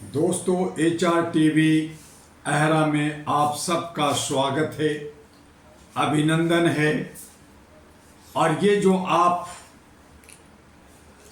दोस्तों, HR TV अहरा में आप सबका स्वागत है, अभिनंदन है। और ये जो आप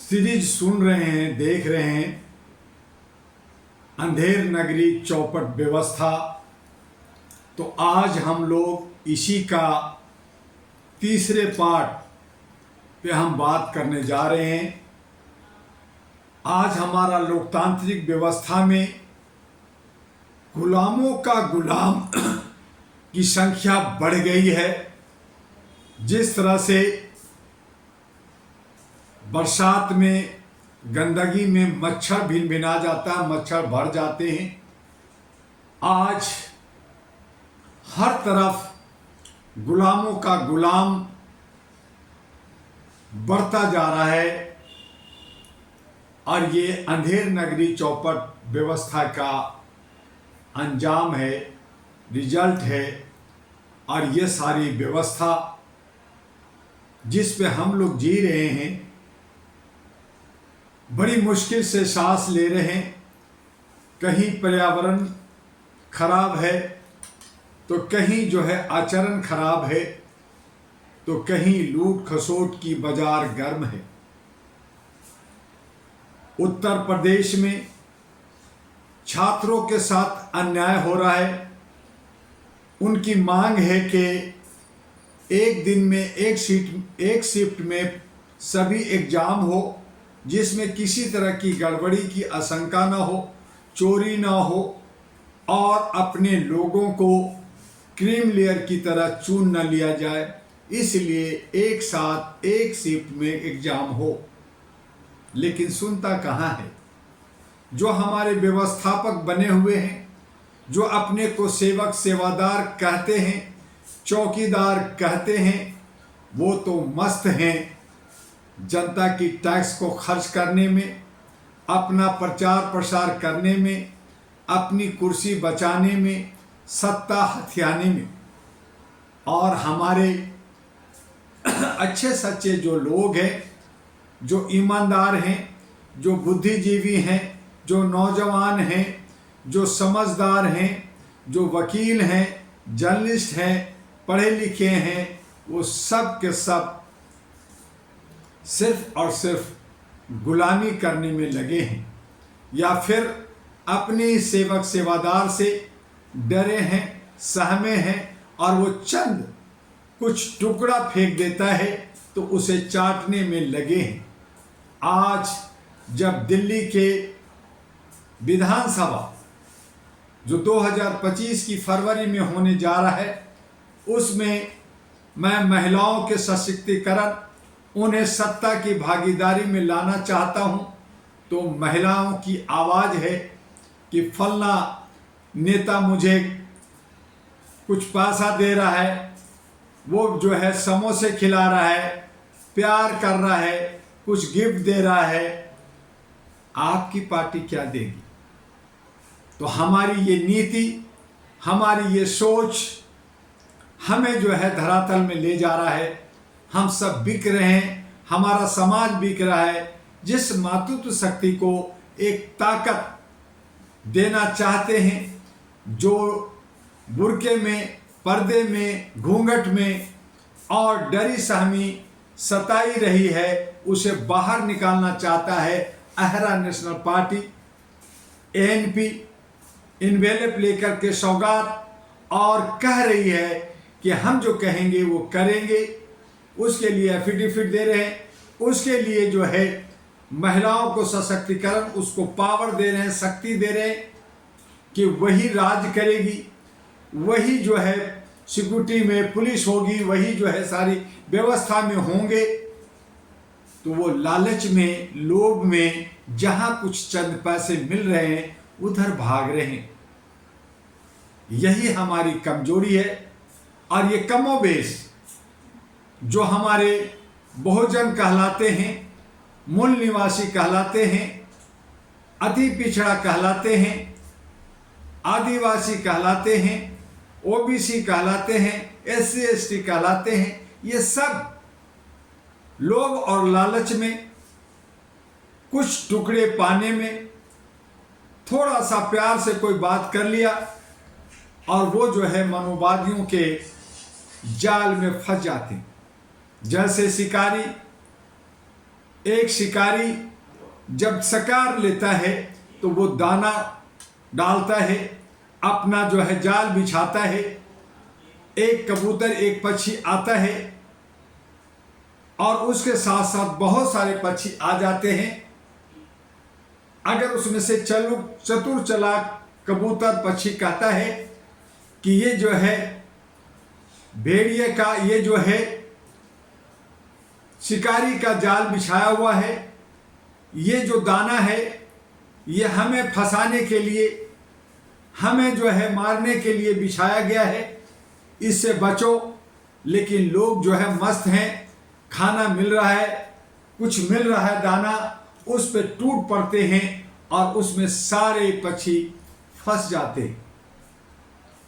सीरीज सुन रहे हैं, देख रहे हैं, अंधेर नगरी चौपट व्यवस्था, तो आज हम लोग इसी का तीसरे पार्ट पे हम बात करने जा रहे हैं। आज हमारा लोकतांत्रिक व्यवस्था में गुलामों का गुलाम की संख्या बढ़ गई है। जिस तरह से बरसात में गंदगी में मच्छर भिन भिना जाता है, मच्छर बढ़ जाते हैं। आज हर तरफ गुलामों का गुलाम बढ़ता जा रहा है और ये अंधेर नगरी चौपट व्यवस्था का अंजाम है, रिजल्ट है। और ये सारी व्यवस्था जिस पे हम लोग जी रहे हैं, बड़ी मुश्किल से सांस ले रहे हैं। कहीं पर्यावरण खराब है तो कहीं जो है आचरण खराब है, तो कहीं लूट खसोट की बाजार गर्म है। उत्तर प्रदेश में छात्रों के साथ अन्याय हो रहा है। उनकी मांग है कि एक दिन में एक शिफ्ट में सभी एग्जाम हो, जिसमें किसी तरह की गड़बड़ी की आशंका ना हो, चोरी ना हो और अपने लोगों को क्रीम लेयर की तरह चुन न लिया जाए। इसलिए एक साथ एक शिफ्ट में एग्जाम हो। लेकिन सुनता कहाँ है? जो हमारे व्यवस्थापक बने हुए हैं, जो अपने को सेवक सेवादार कहते हैं, चौकीदार कहते हैं, वो तो मस्त हैं जनता की टैक्स को खर्च करने में, अपना प्रचार प्रसार करने में, अपनी कुर्सी बचाने में, सत्ता हथियाने में। और हमारे अच्छे सच्चे जो लोग हैं, जो ईमानदार हैं, जो बुद्धिजीवी हैं, जो नौजवान हैं, जो समझदार हैं, जो वकील हैं, जर्नलिस्ट हैं, पढ़े लिखे हैं, वो सब के सब सिर्फ और सिर्फ गुलामी करने में लगे हैं, या फिर अपने सेवक सेवादार से डरे हैं, सहमे हैं, और वो चंद कुछ टुकड़ा फेंक देता है तो उसे चाटने में लगे हैं। आज जब दिल्ली के विधानसभा जो 2025 की फरवरी में होने जा रहा है, उसमें मैं महिलाओं के सशक्तिकरण, उन्हें सत्ता की भागीदारी में लाना चाहता हूं। तो महिलाओं की आवाज़ है कि फलना नेता मुझे कुछ पैसा दे रहा है, वो जो है समोसे खिला रहा है, प्यार कर रहा है, कुछ गिफ्ट दे रहा है, आपकी पार्टी क्या देगी? तो हमारी ये नीति, हमारी ये सोच हमें जो है धरातल में ले जा रहा है। हम सब बिक रहे हैं, हमारा समाज बिक रहा है। जिस मातृत्व शक्ति को एक ताकत देना चाहते हैं, जो बुर्के में, पर्दे में, घूंघट में और डरी सहमी सताई रही है, उसे बाहर निकालना चाहता है अहरा नेशनल पार्टी। ANP इन्वेलप लेकर के सौगात और कह रही है कि हम जो कहेंगे वो करेंगे। उसके लिए एफिडेविट दे रहे हैं, उसके लिए जो है महिलाओं को सशक्तिकरण, उसको पावर दे रहे हैं, शक्ति दे रहे हैं कि वही राज करेगी, वही जो है सिक्योरिटी में पुलिस होगी, वही जो है सारी व्यवस्था में होंगे। तो वो लालच में, लोभ में, जहां कुछ चंद पैसे मिल रहे हैं उधर भाग रहे हैं। यही हमारी कमजोरी है। और ये कमोबेश जो हमारे बहुजन कहलाते हैं, मूल निवासी कहलाते हैं, अति पिछड़ा कहलाते हैं, आदिवासी कहलाते हैं, OBC कहलाते हैं, SC ST कहलाते हैं, ये सब लोभ और लालच में, कुछ टुकड़े पाने में, थोड़ा सा प्यार से कोई बात कर लिया और वो जो है मनोवादियों के जाल में फंस जाते हैं। जैसे एक शिकारी जब शिकार लेता है तो वो दाना डालता है, अपना जो है जाल बिछाता है, एक कबूतर एक पक्षी आता है और उसके साथ साथ बहुत सारे पक्षी आ जाते हैं। अगर उसमें से चतुर चालाक कबूतर पक्षी कहता है कि ये जो है भेड़िए का, ये जो है शिकारी का जाल बिछाया हुआ है, ये जो दाना है ये हमें फंसाने के लिए, हमें जो है मारने के लिए बिछाया गया है, इससे बचो। लेकिन लोग जो है मस्त हैं, खाना मिल रहा है, कुछ मिल रहा है दाना, उस पे टूट पड़ते हैं और उसमें सारे पक्षी फंस जाते हैं।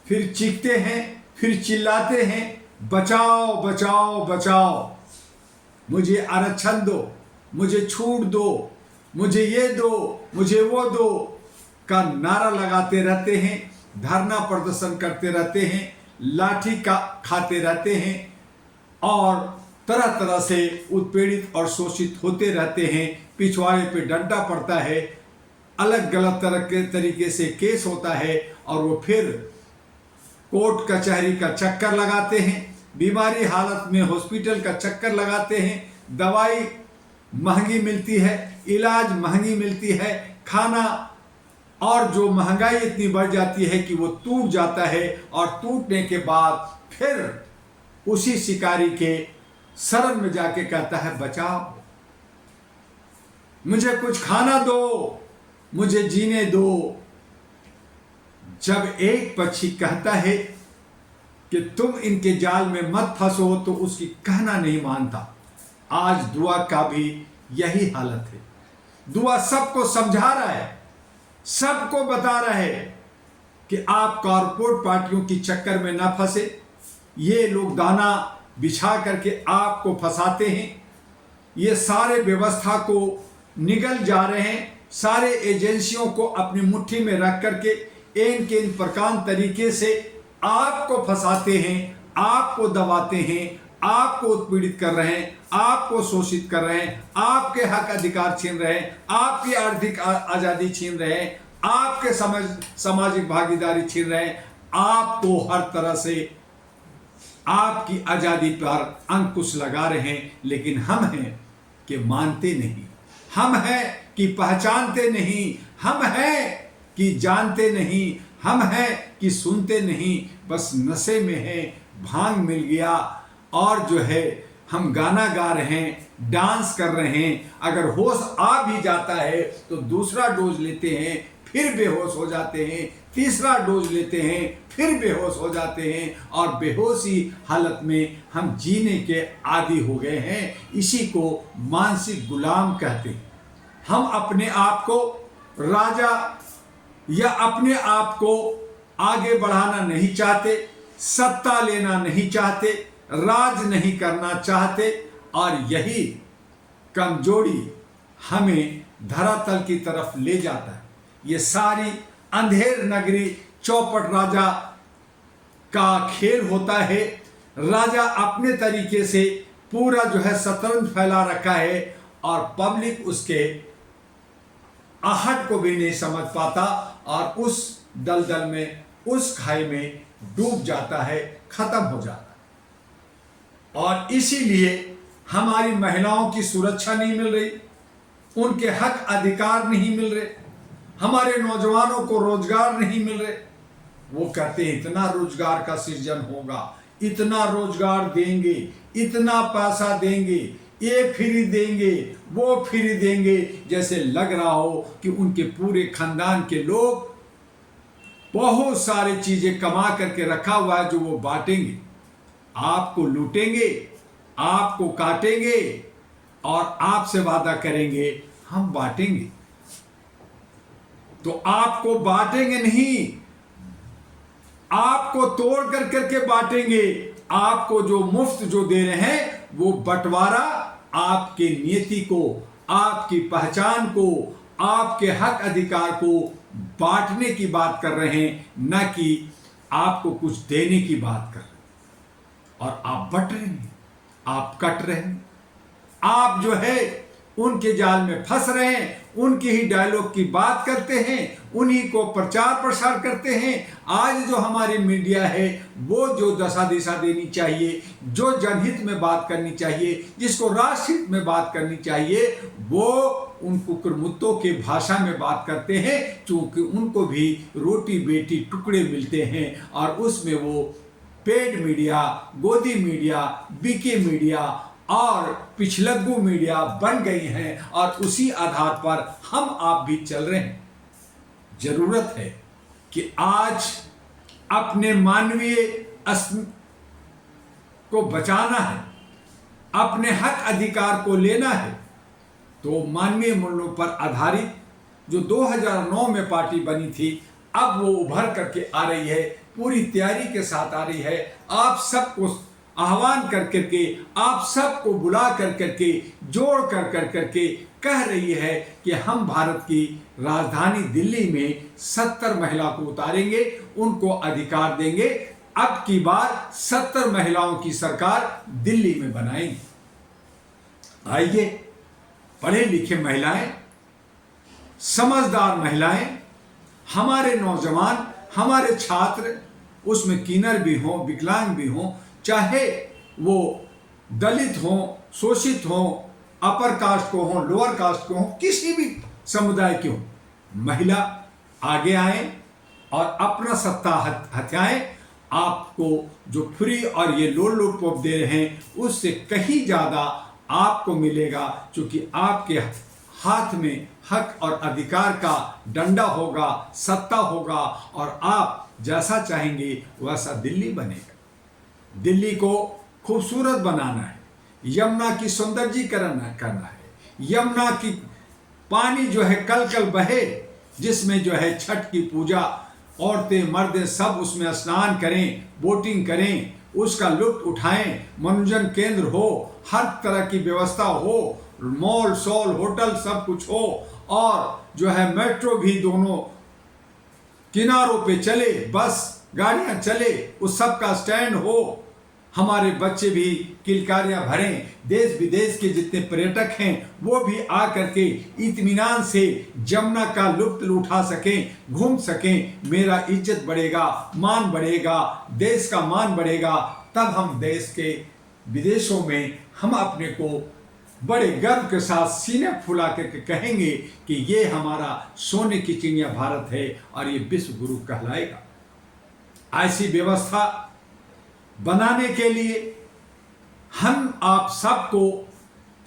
फिर चीखते हैं, फिर चिल्लाते हैं, बचाओ बचाओ बचाओ, मुझे आरक्षण दो, मुझे छूट दो, मुझे ये दो, मुझे वो दो का नारा लगाते रहते हैं, धरना प्रदर्शन करते रहते हैं, लाठी का खाते रहते हैं और तरह तरह से उत्पीड़ित और शोषित होते रहते हैं। पिछवाड़े पे डंडा पड़ता है, अलग गलत तरह के तरीके से केस होता है और वो फिर कोर्ट कचहरी का चक्कर लगाते हैं, बीमारी हालत में हॉस्पिटल का चक्कर लगाते हैं, दवाई महंगी मिलती है, इलाज महंगी मिलती है, खाना, और जो महंगाई इतनी बढ़ जाती है कि वो टूट जाता है और टूटने के बाद फिर उसी शिकारी के शरण में जाके कहता है बचाओ, मुझे कुछ खाना दो, मुझे जीने दो। जब एक पक्षी कहता है कि तुम इनके जाल में मत फंसो तो उसकी कहना नहीं मानता। आज दुआ का भी यही हालत है। दुआ सबको समझा रहा है, सबको बता रहा है कि आप कॉर्पोरेट पार्टियों की चक्कर में ना फंसे, ये लोग दाना बिछा करके आपको फंसाते हैं, ये सारे व्यवस्था को निगल जा रहे हैं, सारे एजेंसियों को अपनी मुट्ठी में रख करके इन प्रकार तरीके से आपको फंसाते हैं, आपको दबाते हैं, आपको उत्पीड़ित कर रहे हैं, आपको शोषित कर रहे हैं, आपके हक अधिकार छीन रहे हैं, आपकी आर्थिक आज़ादी छीन रहे हैं, आपके सामाजिक भागीदारी छीन रहे हैं, आपको हर तरह से आपकी आज़ादी पर अंकुश लगा रहे हैं। लेकिन हम हैं कि मानते नहीं, हम हैं कि पहचानते नहीं, हम हैं कि जानते नहीं, हम हैं कि सुनते नहीं, बस नशे में हैं, भांग मिल गया और जो है हम गाना गा रहे हैं, डांस कर रहे हैं, अगर होश आ भी जाता है तो दूसरा डोज लेते हैं, फिर बेहोश हो जाते हैं, तीसरा डोज लेते हैं, फिर बेहोश हो जाते हैं और बेहोशी हालत में हम जीने के आदी हो गए हैं। इसी को मानसिक गुलाम कहते हैं। हम अपने आप को राजा या अपने आप को आगे बढ़ाना नहीं चाहते, सत्ता लेना नहीं चाहते, राज नहीं करना चाहते और यही कमजोरी हमें धरातल की तरफ ले जाता है। ये सारी अंधेर नगरी चौपट राजा का खेल होता है। राजा अपने तरीके से पूरा जो है शतरंज फैला रखा है और पब्लिक उसके आहट को भी नहीं समझ पाता और उस दलदल में, उस खाई में डूब जाता है, खत्म हो जाता है। और इसीलिए हमारी महिलाओं की सुरक्षा नहीं मिल रही, उनके हक अधिकार नहीं मिल रहे, हमारे नौजवानों को रोजगार नहीं मिल रहे। वो कहते हैं इतना रोजगार का सृजन होगा, इतना रोजगार देंगे, इतना पैसा देंगे, ये फ्री देंगे, वो फ्री देंगे, जैसे लग रहा हो कि उनके पूरे खानदान के लोग बहुत सारी चीजें कमा करके रखा हुआ है जो वो बांटेंगे। आपको लूटेंगे, आपको काटेंगे और आपसे वादा करेंगे हम बांटेंगे। तो आपको बांटेंगे नहीं, आपको तोड़ कर करके बांटेंगे। आपको जो मुफ्त जो दे रहे हैं वो बंटवारा आपकी नीति को, आपकी पहचान को, आपके हक अधिकार को बांटने की बात कर रहे हैं, न कि आपको कुछ देने की बात कर रहे हैं। और आप बट रहे हैं, आप कट रहे हैं, आप जो है उनके जाल में फंस रहे हैं, उनके ही डायलॉग की बात करते हैं, उन्हीं को प्रचार प्रसार करते हैं। आज जो हमारी मीडिया है वो जो दशा दिशा देनी चाहिए, जो जनहित में बात करनी चाहिए, जिसको राष्ट्रहित में बात करनी चाहिए, वो उन कुकुरमुत्तों के भाषा में बात करते हैं, क्योंकि उनको भी रोटी बेटी टुकड़े मिलते हैं और उसमें वो पेड मीडिया, गोदी मीडिया, बीके मीडिया और पिछलग्गू मीडिया बन गई हैं और उसी आधार पर हम आप भी चल रहे हैं। जरूरत है कि आज अपने मानवीय अस्तित्व को बचाना है, अपने हक अधिकार को लेना है, तो मानवीय मूल्यों पर आधारित जो 2009 में पार्टी बनी थी, अब वो उभर करके आ रही है, पूरी तैयारी के साथ आ रही है। आप सबको आह्वान कर करके, आप सबको बुला कर करके, जोड़ कर करके कह रही है कि हम भारत की राजधानी दिल्ली में 70 महिला को उतारेंगे, उनको अधिकार देंगे। अब की बार 70 महिलाओं की सरकार दिल्ली में बनाएंगे। आइए, पढ़े लिखे महिलाएं, समझदार महिलाएं, हमारे नौजवान, हमारे छात्र, उसमें किन्नर भी हों, विकलांग भी हों, चाहे वो दलित हों, शोषित हों, अपर कास्ट को हों, लोअर कास्ट को हों, किसी भी समुदाय की हो, महिला आगे आए और अपना सत्ता हथियाएं। आपको जो फ्री और ये लोलुपोप दे रहे हैं, उससे कहीं ज़्यादा आपको मिलेगा, क्योंकि आपके हाथ में हक और अधिकार का डंडा होगा, सत्ता होगा और आप जैसा चाहेंगे वैसा दिल्ली बनेगा। दिल्ली को खूबसूरत बनाना है, यमुना की सौंदर्यीकरण करना है, यमुना की पानी जो है कल कल बहे, जिसमें जो है छठ की पूजा, औरतें मर्द सब उसमें स्नान करें, बोटिंग करें, उसका लुत्फ उठाएं, मनोरंजन केंद्र हो, हर तरह की व्यवस्था हो, मॉल शॉल होटल सब कुछ हो, और जो है मेट्रो भी दोनों किनारों पे चले, बस गाड़ियां चले, उस सब का स्टैंड हो, हमारे बच्चे भी किलकारियां भरें, देश विदेश के जितने पर्यटक हैं वो भी आ करके इत्मीनान से जमुना का लुत्फ उठा सकें, घूम सकें। मेरा इज्जत बढ़ेगा, मान बढ़ेगा, देश का मान बढ़ेगा। तब हम देश के विदेशों में हम अपने को बड़े गर्व के साथ सीने फुला करके कहेंगे कि ये हमारा सोने की चिड़िया भारत है और ये विश्व गुरु कहलाएगा। ऐसी व्यवस्था बनाने के लिए हम आप सबको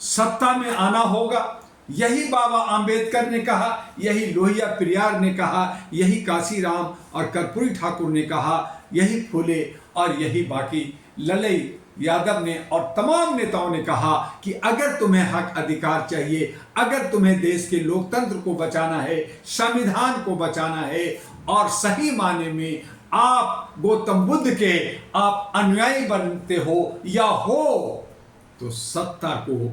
सत्ता में आना होगा। यही बाबा आंबेडकर ने कहा, यही लोहिया पेरियार ने कहा, यही काशीराम और कर्पूरी ठाकुर ने कहा, यही फुले और यही बाकी ललई यादव ने और तमाम नेताओं ने कहा कि अगर तुम्हें हक अधिकार चाहिए, अगर तुम्हें देश के लोकतंत्र को बचाना है, संविधान को बचाना है और सही माने में आप गौतम बुद्ध के आप अनुयायी बनते हो या हो, तो सत्ता को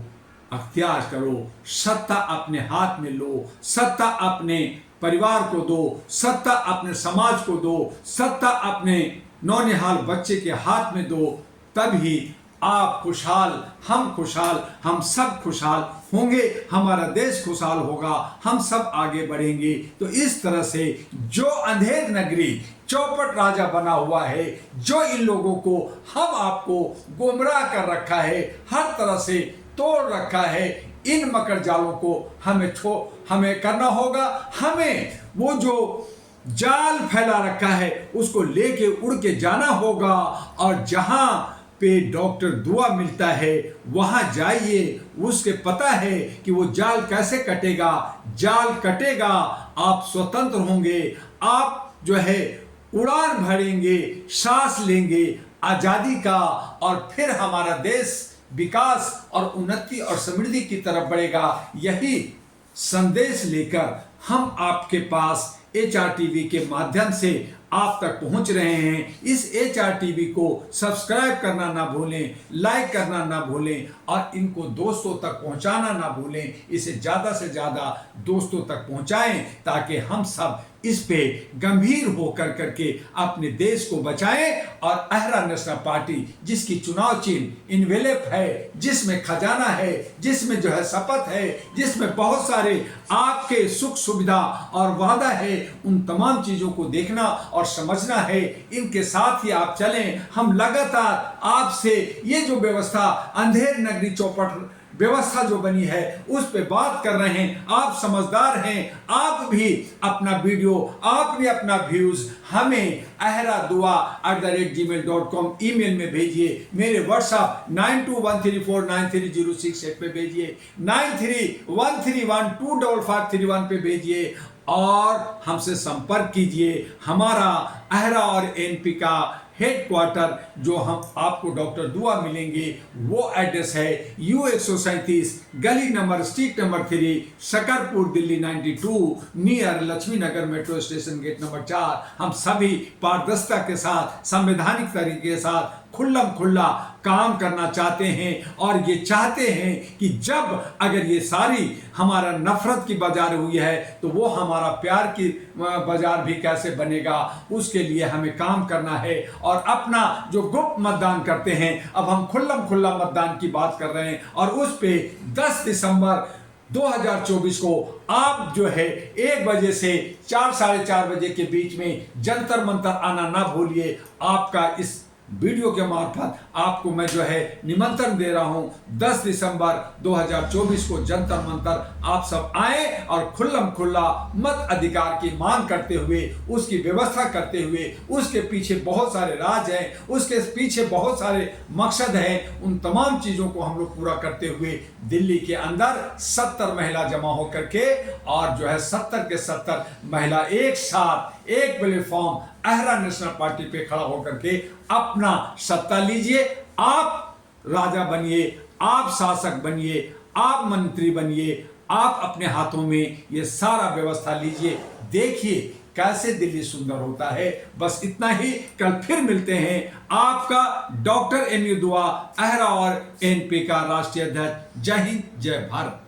अख्तियार करो, सत्ता अपने हाथ में लो, सत्ता अपने परिवार को दो, सत्ता अपने समाज को दो, सत्ता अपने नौनिहाल बच्चे के हाथ में दो। तभी आप खुशहाल, हम सब खुशहाल होंगे, हमारा देश खुशहाल होगा, हम सब आगे बढ़ेंगे। तो इस तरह से जो अंधेर नगरी चौपट राजा बना हुआ है, जो इन लोगों को हम आपको गुमराह कर रखा है, हर तरह से तोड़ रखा है, इन मकर जालों को हमें करना होगा। हमें वो जो जाल फैला रखा है उसको लेके उड़ के जाना होगा और जहां पे डॉक्टर दुआ मिलता है वहां जाइए। उसके पता है कि वो जाल कैसे कटेगा, जाल कटेगा, आप स्वतंत्र होंगे, आप जो है उड़ान भरेंगे, सांस लेंगे आजादी का, और फिर हमारा देश विकास और उन्नति और समृद्धि की तरफ बढ़ेगा। यही संदेश लेकर हम आपके पास HRTV के माध्यम से आप तक पहुंच रहे हैं। इस HRTV को सब्सक्राइब करना ना भूलें, लाइक करना ना भूलें और इनको दोस्तों तक पहुंचाना ना भूलें। इसे ज़्यादा से ज़्यादा दोस्तों तक पहुंचाएं ताकि हम सब इस पे गंभीर होकर करके अपने देश को बचाएं। और अहरा नेशनल पार्टी जिसकी चुनाव चिन्ह इनवेलप है, जिसमें खजाना है, जिसमें जो है शपथ है, जिसमें बहुत सारे आपके सुख सुविधा और वादा है, उन तमाम चीजों को देखना और समझना है। इनके साथ ही आप चलें। हम लगातार आपसे ये जो व्यवस्था अंधेर नगरी चौपट व्यवस्था जो बनी है उस पे बात कर रहे हैं। आप समझदार हैं, आप भी अपना वीडियो, आपने अपना व्यूज हमें ahradua@gmail.com ईमेल में भेजिए। मेरे व्हाट्सएप 9213493068 पे भेजिए, 9313125531 पे भेजिए और हमसे संपर्क कीजिए। हमारा अहरा और एनपी का हेडक्वार्टर जो हम आपको डॉक्टर दुआ मिलेंगे वो एड्रेस है U137 गली number street number 3 Shakarpur Delhi 92 near Lakshmi Nagar metro station gate number 4। हम सभी पारदर्शिता के साथ संवैधानिक तरीके के साथ खुल्लम खुल्ला काम करना चाहते हैं और ये चाहते हैं कि जब अगर ये सारी हमारा नफरत की बाजार हुई है तो वो हमारा प्यार की बाजार भी कैसे बनेगा, उसके लिए हमें काम करना है। और अपना जो गुप्त मतदान करते हैं, अब हम खुल्लम खुल्ला मतदान की बात कर रहे हैं और उस पे 10 दिसंबर 2024 को आप जो है 1 बजे से 4 साढ़े 4 बजे के बीच में जंतर मंतर आना ना भूलिए। आपका इस वीडियो के मार्फत आपको मैं जो है निमंत्रण दे रहा हूं। 10 दिसंबर 2024 को जंतर मंतर आप सब आए और खुल्लम खुल्ला मत अधिकार की मांग करते हुए, उसकी व्यवस्था करते हुए, उसके पीछे बहुत सारे राज हैं, उसके पीछे बहुत सारे मकसद हैं, उन तमाम चीज़ों को हम लोग पूरा करते हुए दिल्ली के अंदर 70 महिला जमा होकर के और जो है 70 के 70 महिला एक साथ एक प्लेटफॉर्म अहरा नेशनल पार्टी पे खड़ा होकर के अपना सत्ता लीजिए। आप राजा बनिए, आप शासक बनिए, आप मंत्री बनिए, आप अपने हाथों में ये सारा व्यवस्था लीजिए। देखिए कैसे दिल्ली सुंदर होता है। बस इतना ही, कल फिर मिलते हैं। आपका डॉक्टर MU दुआ, अहरा और NP का राष्ट्रीय अध्यक्ष। जय हिंद, जय भारत।